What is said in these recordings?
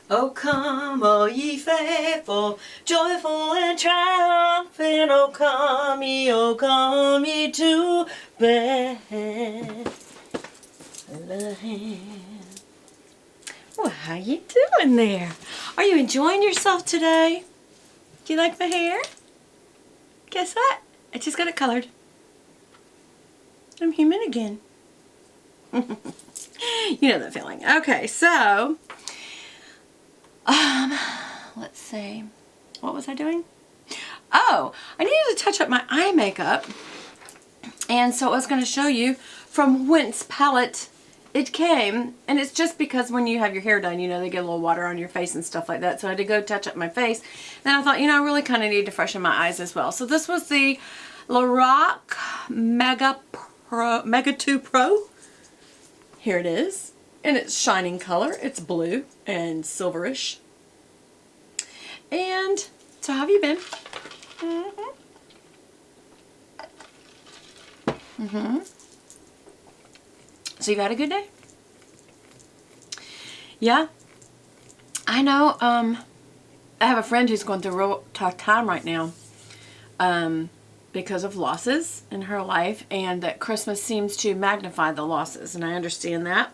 Oh, come, all ye faithful, joyful and triumphant. Oh, come ye to Bethlehem. Well, how you doing there? Are you enjoying yourself today? Do you like my hair? Guess what? I just got it colored. I'm human again. You know that feeling. Okay, so let's see. What was I doing? Oh, I needed to touch up my eye makeup. And so I was going to show you from whence palette it came. And it's just because when you have your hair done, you know, they get a little water on your face and stuff like that. So I had to go touch up my face. Then I thought, you know, I really kind of need to freshen my eyes as well. So this was the Lorac Mega 2 Pro. Here it is. And it's shining color. It's blue and silverish. And so how have you been? So you've had a good day? Yeah? I know, I have a friend who's going through a real tough time right now because of losses in her life, and that Christmas seems to magnify the losses, and I understand that.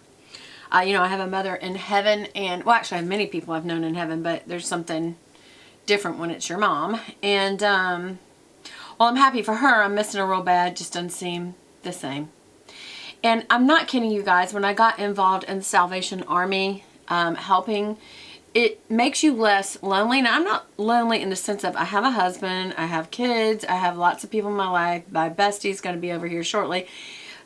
You know, I have a mother in heaven, and, well, actually I have many people I've known in heaven, but there's something different when it's your mom. And, well, I'm happy for her. I'm missing her real bad. Just doesn't seem the same. And I'm not kidding you guys. When I got involved in the Salvation Army, helping, it makes you less lonely. Now, I'm not lonely in the sense of I have a husband, I have kids, I have lots of people in my life. My bestie's going to be over here shortly.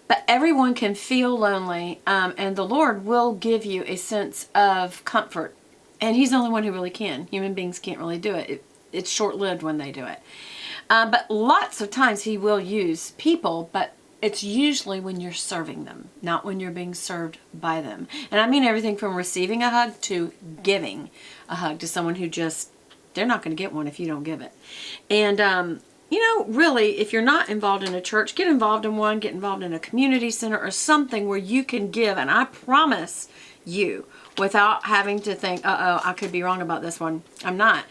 But everyone can feel lonely, and the Lord will give you a sense of comfort. And He's the only one who really can. Human beings can't really do it. It's short-lived when they do it. But lots of times He will use people, but it's usually when you're serving them, not when you're being served by them. And I mean everything from receiving a hug to giving a hug to someone who just, they're not going to get one if you don't give it. And, you know, really, if you're not involved in a church, get involved in one, get involved in a community center or something where you can give. And I promise you, without having to think, uh-oh, I could be wrong about this one. I'm not.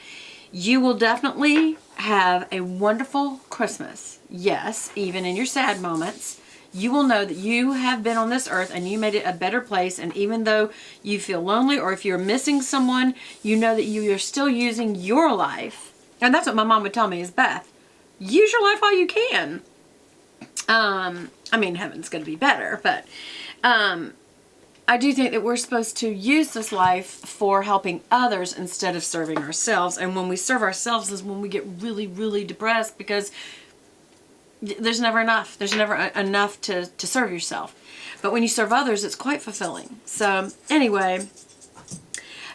You will definitely have a wonderful Christmas. Yes, even in your sad moments, you will know that you have been on this earth and you made it a better place. And even though you feel lonely or if you're missing someone, you know that you are still using your life. And that's what my mom would tell me is, Beth, use your life while you can. I mean, heaven's going to be better, but I do think that we're supposed to use this life for helping others instead of serving ourselves. And when we serve ourselves is when we get really, really depressed because there's never enough. There's never enough to serve yourself. But when you serve others, it's quite fulfilling. So anyway,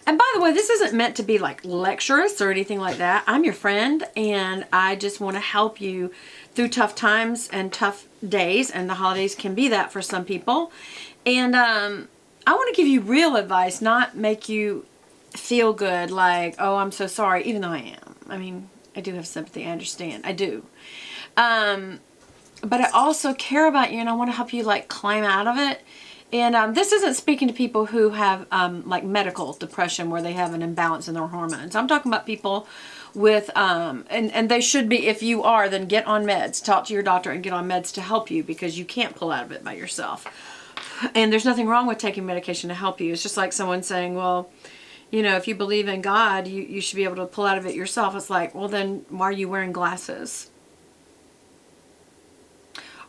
and by the way, this isn't meant to be like lecturous or anything like that. I'm your friend, and I just want to help you through tough times and tough days, and the holidays can be that for some people. And I want to give you real advice, not make you feel good like, oh, I'm so sorry, even though I am. I mean, I do have sympathy. I understand. I do. But I also care about you, and I want to help you like climb out of it. And this isn't speaking to people who have like medical depression where they have an imbalance in their hormones. I'm talking about people with, and they should be, if you are, then get on meds. Talk to your doctor and get on meds to help you because you can't pull out of it by yourself. And there's nothing wrong with taking medication to help you. It's just like someone saying, well, you know, if you believe in God, you should be able to pull out of it yourself. It's like, well, then why are you wearing glasses?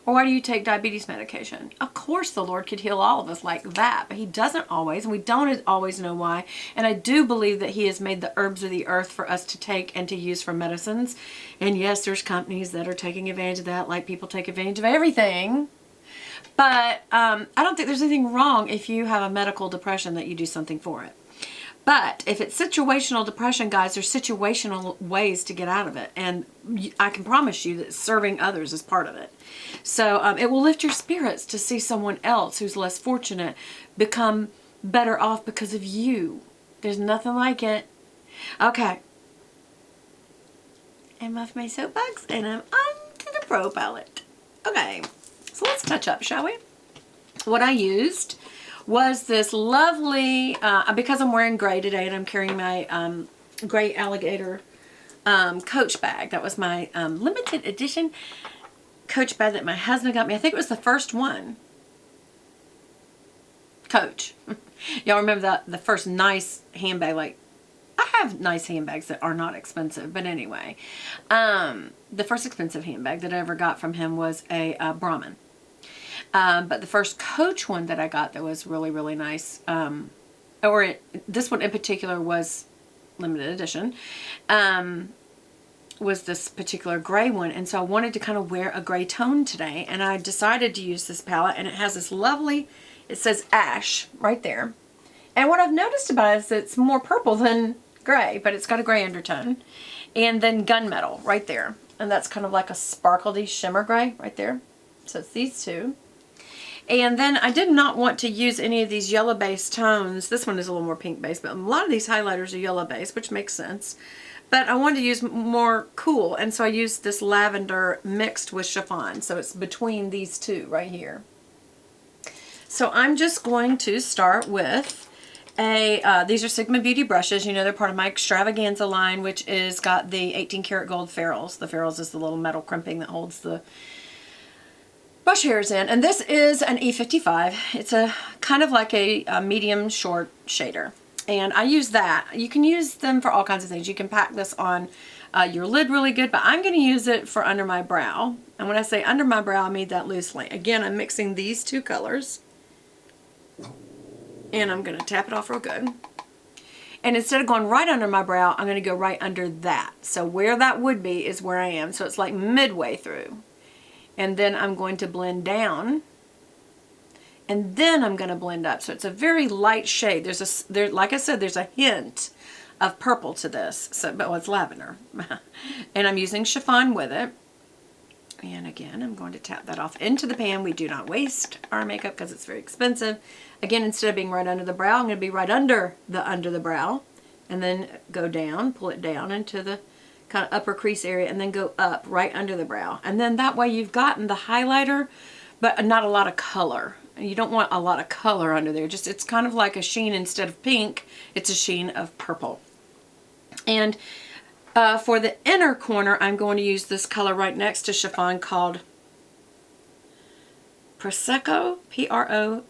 Or why do you take diabetes medication? Of course the Lord could heal all of us like that, but He doesn't always, and we don't always know why. And I do believe that He has made the herbs of the earth for us to take and to use for medicines. And yes, there's companies that are taking advantage of that, like people take advantage of everything. But I don't think there's anything wrong if you have a medical depression that you do something for it. But if it's situational depression, guys, there's situational ways to get out of it. And I can promise you that serving others is part of it. So it will lift your spirits to see someone else who's less fortunate become better off because of you. There's nothing like it. Okay. I'm off my soapbox and I'm on to the Pro palette. Okay. So let's touch up, shall we? What I used was this lovely, because I'm wearing gray today and I'm carrying my gray alligator Coach bag. That was my limited edition Coach bag that my husband got me. I think it was the first one. Coach. Y'all remember the first nice handbag? Like, I have nice handbags that are not expensive, but anyway. The first expensive handbag that I ever got from him was a Brahmin. But the first Coach one that I got that was really, really nice, this one in particular was limited edition, was this particular gray one. And so I wanted to kind of wear a gray tone today. And I decided to use this palette. And it has this lovely, it says ash right there. And what I've noticed about it is it's more purple than gray, but it's got a gray undertone. And then gunmetal right there. And that's kind of like a sparkly shimmer gray right there. So it's these two. And then I did not want to use any of these yellow based tones. This one is a little more pink based, but a lot of these highlighters are yellow based, which makes sense. But I wanted to use more cool, and so I used this lavender mixed with chiffon. So it's between these two right here. So I'm just going to start with these are Sigma Beauty brushes. You know, they're part of my extravaganza line, which is got the 18 karat gold ferrules. The ferrules is the little metal crimping that holds the brush hairs in. And this is an E55. It's a kind of like a medium short shader. And I use that. You can use them for all kinds of things. You can pack this on your lid really good, but I'm going to use it for under my brow. And when I say under my brow, I mean that loosely. Again, I'm mixing these two colors. And I'm going to tap it off real good. And instead of going right under my brow, I'm going to go right under that. So where that would be is where I am. So it's like midway through. And then I'm going to blend down. And then I'm going to blend up. So it's a very light shade. Like I said, there's a hint of purple to this. So, but it's lavender. And I'm using chiffon with it. And again, I'm going to tap that off into the pan. We do not waste our makeup because it's very expensive. Again, instead of being right under the brow, I'm going to be right under the brow. And then go down, pull it down into the kind of upper crease area, and then go up right under the brow. And then that way you've gotten the highlighter, but not a lot of color. You don't want a lot of color under there. Just, it's kind of like a sheen. Instead of pink, it's a sheen of purple. And for the inner corner, I'm going to use this color right next to chiffon called Prosecco, P-R-O-S-E-C-C-O.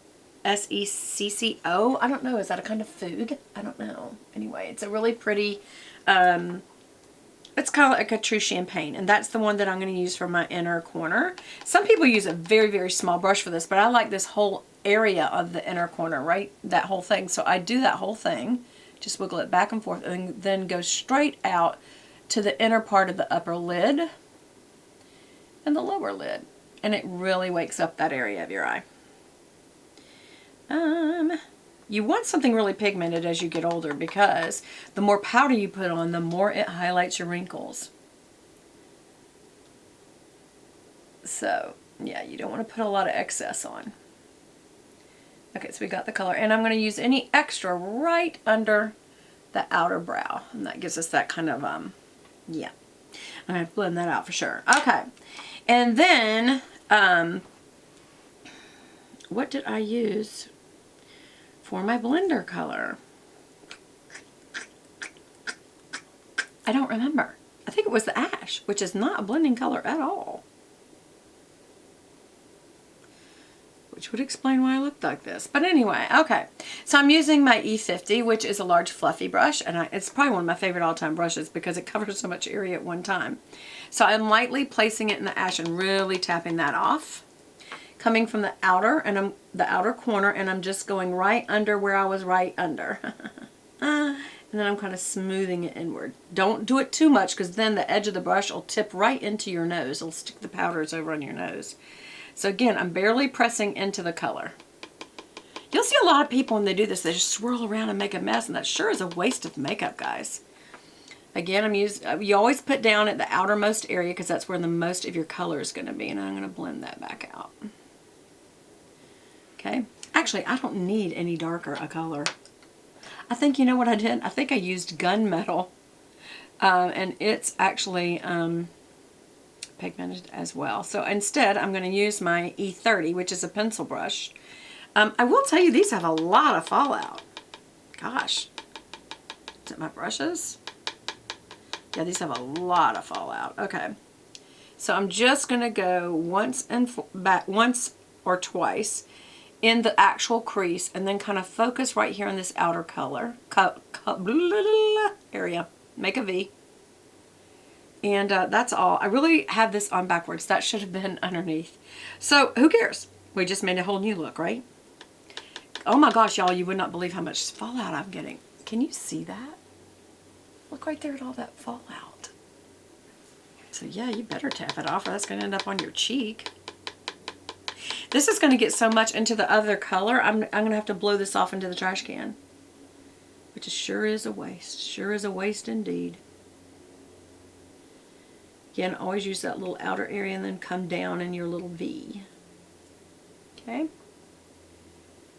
I don't know, is that a kind of food? I don't know. Anyway, it's a really pretty, it's kind of like a true champagne, and that's the one that I'm going to use for my inner corner. Some people use a very, very small brush for this, but I like this whole area of the inner corner, right? That whole thing. So I do that whole thing, just wiggle it back and forth, and then go straight out to the inner part of the upper lid and the lower lid. And it really wakes up that area of your eye. You want something really pigmented as you get older, because the more powder you put on, the more it highlights your wrinkles. So, yeah, you don't want to put a lot of excess on. Okay, so we got the color. And I'm going to use any extra right under the outer brow. And that gives us that kind of, yeah. I'm going to blend that out for sure. Okay. And then, what did I use for my blender color? I don't remember. I think it was the ash, which is not a blending color at all. Which would explain why I looked like this. But anyway, okay. So I'm using my E50, which is a large fluffy brush, and it's probably one of my favorite all-time brushes because it covers so much area at one time. So I'm lightly placing it in the ash and really tapping that off. Coming from the outer corner, and I'm just going right under where I was right under. And then I'm kind of smoothing it inward. Don't do it too much, because then the edge of the brush will tip right into your nose. It'll stick the powders over on your nose. So again, I'm barely pressing into the color. You'll see a lot of people when they do this, they just swirl around and make a mess, and that sure is a waste of makeup, guys. Again, you always put down at the outermost area, because that's where the most of your color is going to be, and I'm going to blend that back out. Okay. Actually, I don't need any darker a color. I think, you know what I did? I think I used gunmetal. And it's actually pigmented as well. So instead, I'm going to use my E30, which is a pencil brush. I will tell you, these have a lot of fallout. Gosh. Is it my brushes? Yeah, these have a lot of fallout. Okay. So I'm just going to go once and back, once or twice in the actual crease, and then kind of focus right here on this outer color area. Make a V. And that's all. I really have this on backwards. That should have been underneath. So who cares? We just made a whole new look, right? Oh my gosh, y'all, you would not believe how much fallout I'm getting. Can you see that? Look right there at all that fallout. So yeah, you better tap it off or that's going to end up on your cheek. This is going to get so much into the other color, I'm going to have to blow this off into the trash can. Which sure is a waste. Sure is a waste indeed. Again, always use that little outer area and then come down in your little V. Okay?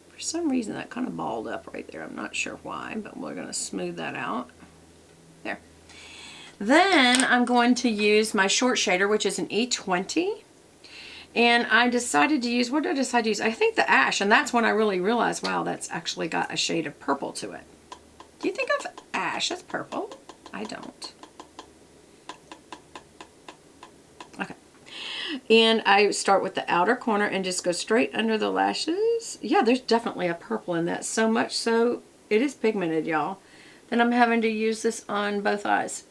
For some reason that kind of balled up right there. I'm not sure why, but we're going to smooth that out. There. Then I'm going to use my short shader, which is an E20. And I decided to use, what did I decide to use? I think the ash, and that's when I really realized, wow, that's actually got a shade of purple to it. Do you think of ash as purple? I don't. Okay. And I start with the outer corner and just go straight under the lashes. Yeah, there's definitely a purple in that. So much so, it is pigmented, y'all. Then I'm having to use this on both eyes.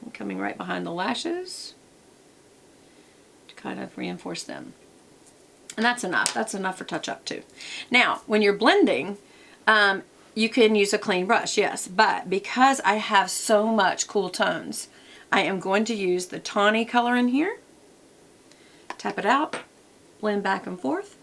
I'm coming right behind the lashes to kind of reinforce them. And that's enough. That's enough for touch-up too. Now, when you're blending, you can use a clean brush, yes. But because I have so much cool tones, I am going to use the tawny color in here. Tap it out, blend back and forth.